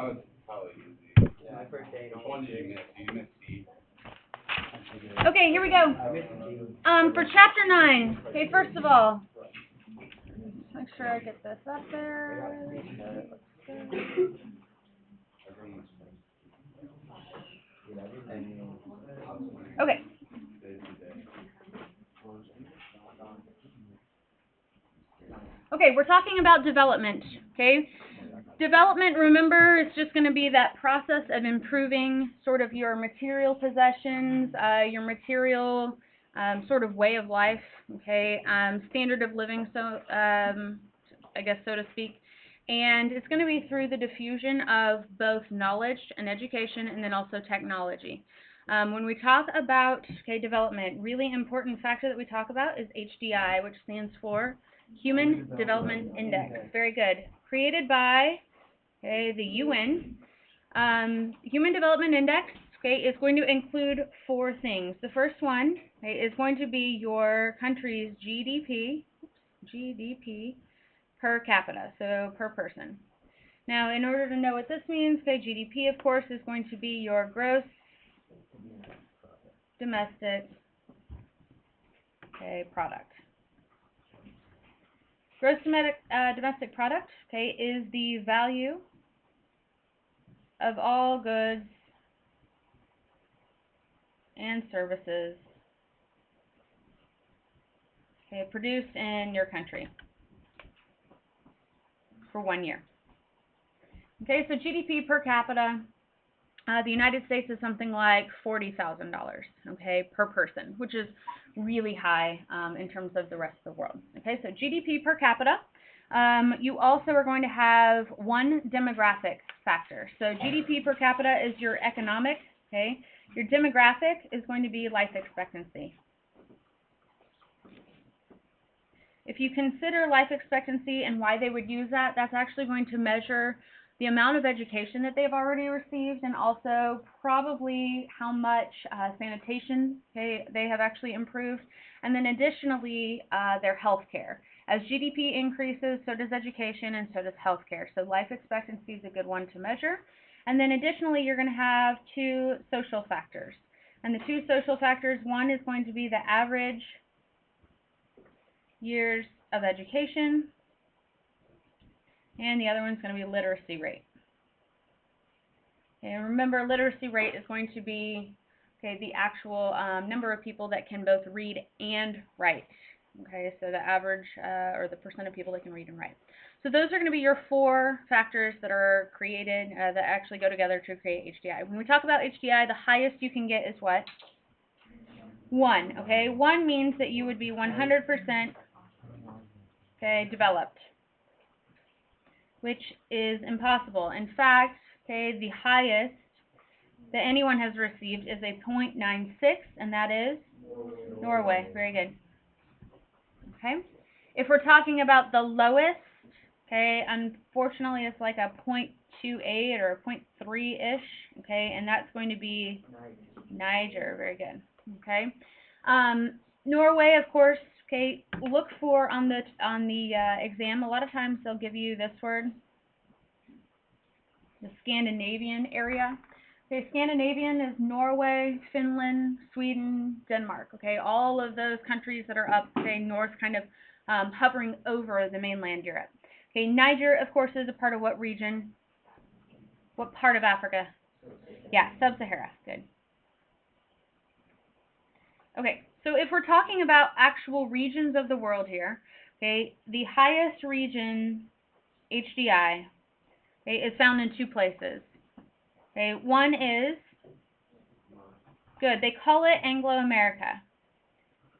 was probably easy. Yeah, my first day. Which one did you miss? Did you miss C? Okay, here we go. For chapter 9. Okay, first of all, make sure I get this up there. Okay. Okay, we're talking about development. Okay. Development, remember, is just going to be that process of improving sort of your material possessions, your material sort of way of life, okay, standard of living, so I guess so to speak. And it's going to be through the diffusion of both knowledge and education, and then also technology. When we talk about development, really important factor that we talk about is HDI, which stands for Human Development Index. Very good. Created by the UN. Human Development Index is going to include 4 things. The first one is going to be your country's GDP per capita, so per person. Now, in order to know what this means, GDP, of course, is going to be your gross domestic product. Gross domestic product, is the value of all goods and services, produced in your country for 1 year. Okay, so GDP per capita, the United States is something like $40,000, per person, which is really high in terms of the rest of the world. Okay, so GDP per capita. You also are going to have one demographic factor. So GDP per capita is your economic, Your demographic is going to be life expectancy. If you consider life expectancy and why they would use that, that's actually going to measure the amount of education that they've already received, and also probably how much sanitation they have actually improved, and then additionally their health care. As GDP increases, so does education and so does health care. So life expectancy is a good one to measure. And then additionally, you're going to have 2 social factors. And the 2 social factors, one is going to be the average years of education, and the other one's going to be literacy rate. And remember, literacy rate is going to be the actual number of people that can both read and write. Okay, so the average or the percent of people that can read and write. So those are going to be your 4 factors that are created that actually go together to create HDI. When we talk about HDI, the highest you can get is what? 1. Okay, 1 means that you would be 100% developed, which is impossible. In fact, the highest that anyone has received is a 0.96, and that is Norway. Very good. Okay. If we're talking about the lowest, unfortunately it's like a 0.28 or a 0.3-ish, and that's going to be Niger. Very good. Okay. Norway, of course, look for on the exam, a lot of times they'll give you this word, the Scandinavian area. Scandinavian is Norway, Finland, Sweden, Denmark. All of those countries that are up, north, kind of hovering over the mainland Europe. Niger, of course, is a part of what region? What part of Africa? Yeah, Sub-Sahara. Good. Okay, so if we're talking about actual regions of the world here, the highest region, HDI, is found in 2 places. One is, good, they call it Anglo-America.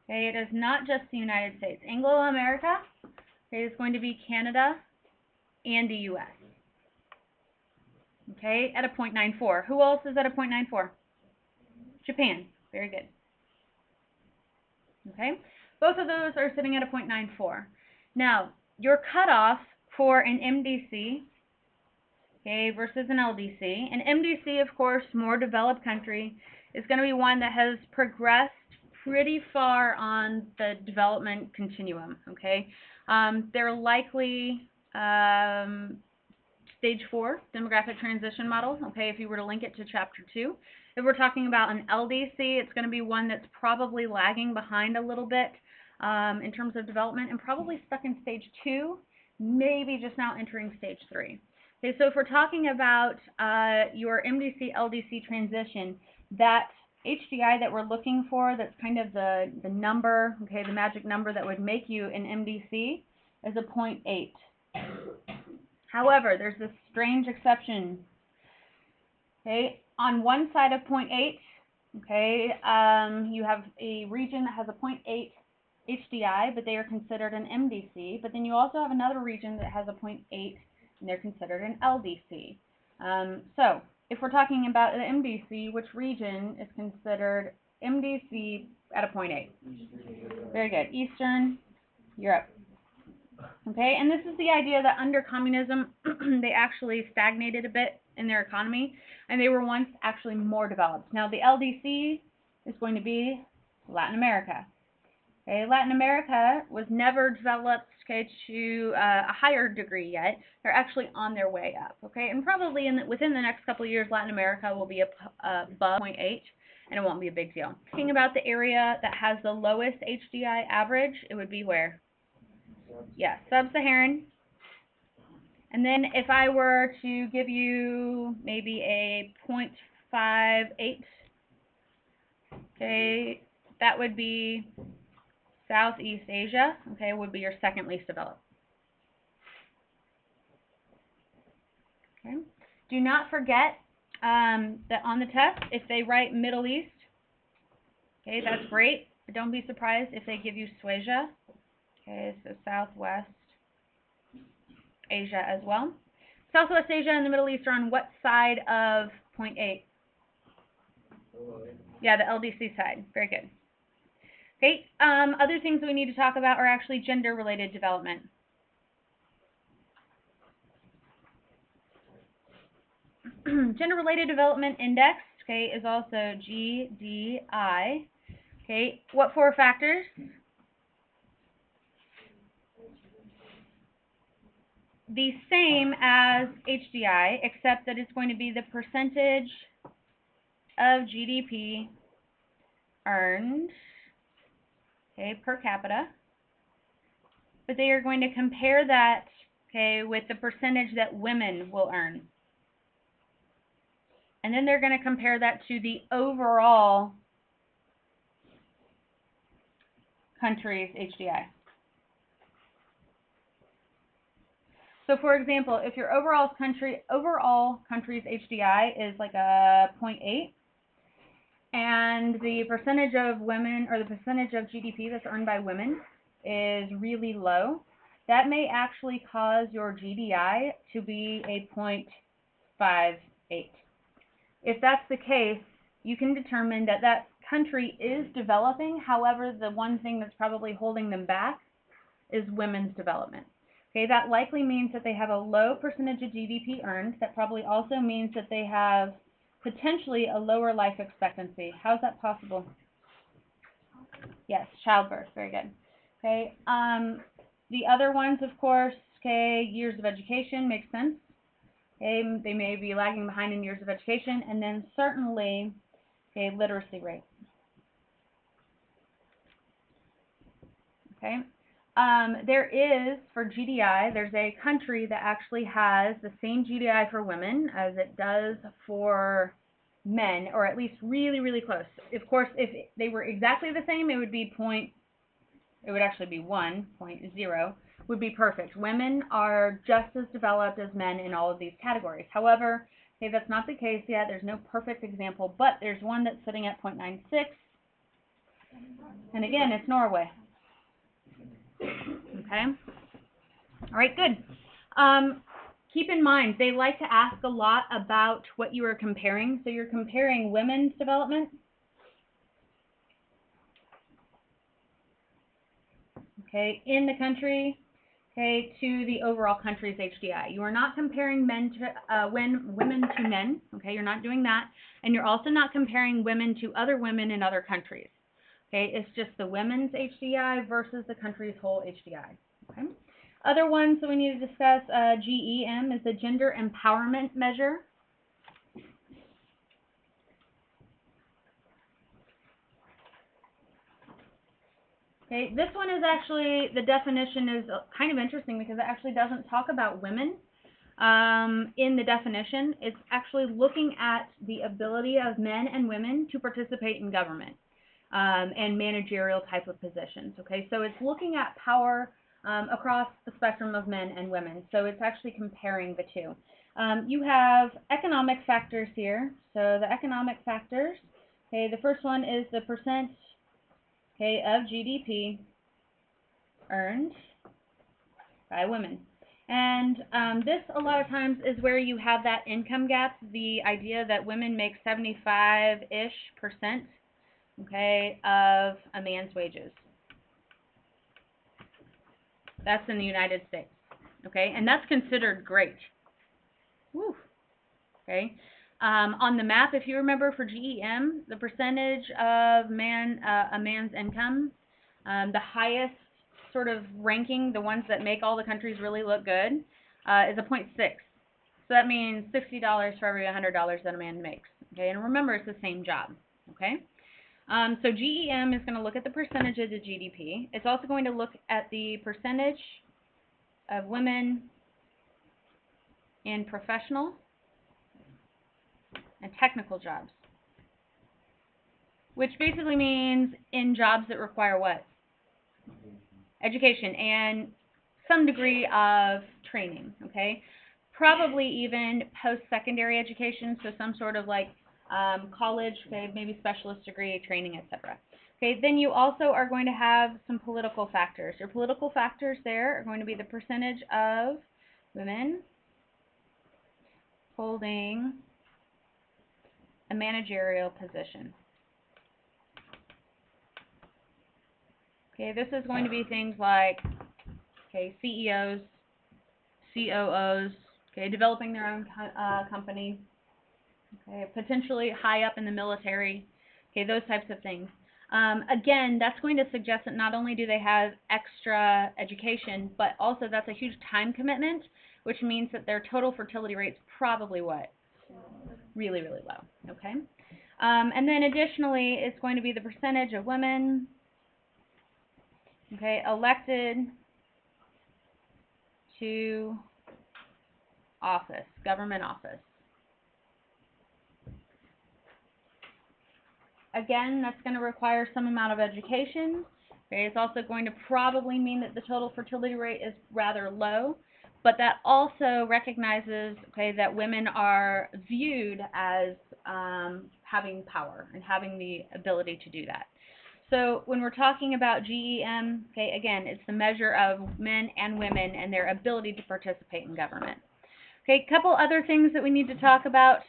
It is not just the United States. Anglo-America is going to be Canada and the U.S. At a 0.94. Who else is at a 0.94? Japan. Very good. Both of those are sitting at a 0.94. Now, your cutoff for an MDC, versus an LDC. An MDC, of course, more developed country, is going to be one that has progressed pretty far on the development continuum. They're likely stage 4, demographic transition model, okay, if you were to link it to chapter 2. If we're talking about an LDC, it's going to be one that's probably lagging behind a little bit in terms of development and probably stuck in stage 2, maybe just now entering stage 3. Okay, so if we're talking about your MDC LDC transition, that HDI that we're looking for, that's kind of the number, okay, the magic number that would make you an MDC is a 0.8. However, there's this strange exception. Okay, on one side of 0.8, okay, you have a region that has a 0.8 HDI, but they are considered an MDC. But then you also have another region that has a 0.8, and they're considered an LDC. So if we're talking about an MDC, which region is considered MDC at a 0.8? Very good. Eastern Europe. Okay, and this is the idea that under communism, they actually stagnated a bit in their economy, and they were once actually more developed. Now, the LDC is going to be Latin America. Okay, Latin America was never developed, okay, to a higher degree yet. They're actually on their way up. Okay, and probably within the next couple of years, Latin America will be above 0.8, and it won't be a big deal. Thinking about the area that has the lowest HDI average, it would be where? Yeah, sub-Saharan. And then if I were to give you maybe a 0.58, okay, that would be Southeast Asia, okay, would be your second least developed. Okay. Do not forget that on the test, if they write Middle East, okay, that's great, but don't be surprised if they give you Suasia, okay, so Southwest Asia as well. Southwest Asia and the Middle East are on what side of 0.8? Yeah, the LDC side. Very good. Okay, other things we need to talk about are actually gender-related development. Gender-related development index, okay, is also GDI. Okay, what 4 factors? The same as HDI, except that it's going to be the percentage of GDP earned, okay, per capita. But they are going to compare that, okay, with the percentage that women will earn. And then they're going to compare that to the overall country's HDI. So for example, if your overall country's HDI is like a 0.8, and the percentage of women, or the percentage of GDP that's earned by women is really low, that may actually cause your GDI to be a 0.58. If that's the case, you can determine that that country is developing. However, the one thing that's probably holding them back is women's development. Okay, that likely means that they have a low percentage of GDP earned. That probably also means that they have potentially a lower life expectancy. How's that possible? Yes, childbirth. Very good. Okay, the other ones, of course, okay, years of education makes sense. Okay, they may be lagging behind in years of education, and then certainly, okay, literacy rate. Okay. There is, for GDI, there's a country that actually has the same GDI for women as it does for men, or at least really, really close. Of course, if they were exactly the same, it would be it would actually be 1.0, would be perfect. Women are just as developed as men in all of these categories. However, okay, that's not the case yet. There's no perfect example, but there's one that's sitting at 0.96, and again, it's Norway. Okay. All right, good. Keep in mind, they like to ask a lot about what you are comparing. So you're comparing women's development, okay, in the country, okay, to the overall country's HDI. You are not comparing women to men, okay, you're not doing that, and you're also not comparing women to other women in other countries. Okay, it's just the women's HDI versus the country's whole HDI. Okay. Other ones that we need to discuss, GEM is the Gender Empowerment Measure. Okay, this one is actually, the definition is kind of interesting because it actually doesn't talk about women in the definition. It's actually looking at the ability of men and women to participate in government and managerial type of positions. Okay, so it's looking at power across the spectrum of men and women. So it's actually comparing the two. You have economic factors here. So the economic factors, okay, the first one is the percent, okay, of GDP earned by women. And this, a lot of times, is where you have that income gap, the idea that women make 75-ish%, okay, of a man's wages. That's in the United States, okay, and that's considered great. Woo. Okay. On the map, if you remember for GEM, the percentage of a man's income, the highest sort of ranking, the ones that make all the countries really look good, is a 0.6. So that means $60 for every $100 that a man makes. Okay, and remember, it's the same job. Okay. So GEM is going to look at the percentage of the GDP. It's also going to look at the percentage of women in professional and technical jobs, which basically means in jobs that require what? Education and some degree of training, okay? Probably even post-secondary education, so some sort of like college, okay, maybe specialist degree, training, etc. Okay, then you also are going to have some political factors. Your political factors there are going to be the percentage of women holding a managerial position. Okay, this is going to be things like, okay, CEOs, COOs, okay, developing their own company, okay, potentially high up in the military, okay, those types of things. Again, that's going to suggest that not only do they have extra education, but also that's a huge time commitment, which means that their total fertility rate's probably what? Really, really low, okay? And then additionally, it's going to be the percentage of women, okay, elected to office, government office. Again, that's going to require some amount of education. Okay, it's also going to probably mean that the total fertility rate is rather low, but that also recognizes, okay, that women are viewed as having power and having the ability to do that. So when we're talking about GEM, okay, again, it's the measure of men and women and their ability to participate in government. Okay, a couple other things that we need to talk about.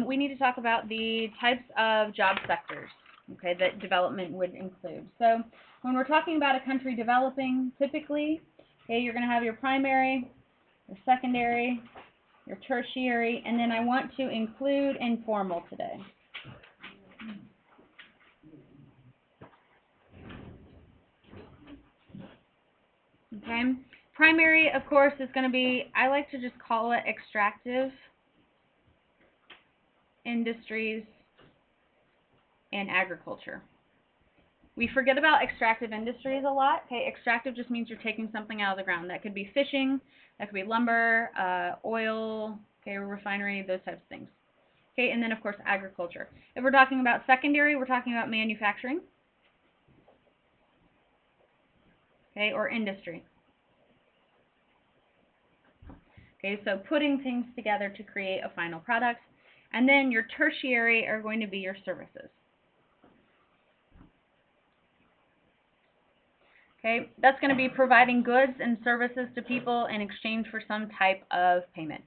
We need to talk about the types of job sectors, okay, that development would include. So when we're talking about a country developing, typically, okay, you're going to have your primary, your secondary, your tertiary, and then I want to include informal today. Okay, primary, of course, is going to be, I like to just call it extractive industries and agriculture. We forget about extractive industries a lot. Okay, extractive just means you're taking something out of the ground. That could be fishing, that could be lumber, oil, okay, refinery, those types of things. Okay, and then of course agriculture. If we're talking about secondary, we're talking about manufacturing, okay, or industry. Okay, so putting things together to create a final product. And then your tertiary are going to be your services. Okay, that's going to be providing goods and services to people in exchange for some type of payment.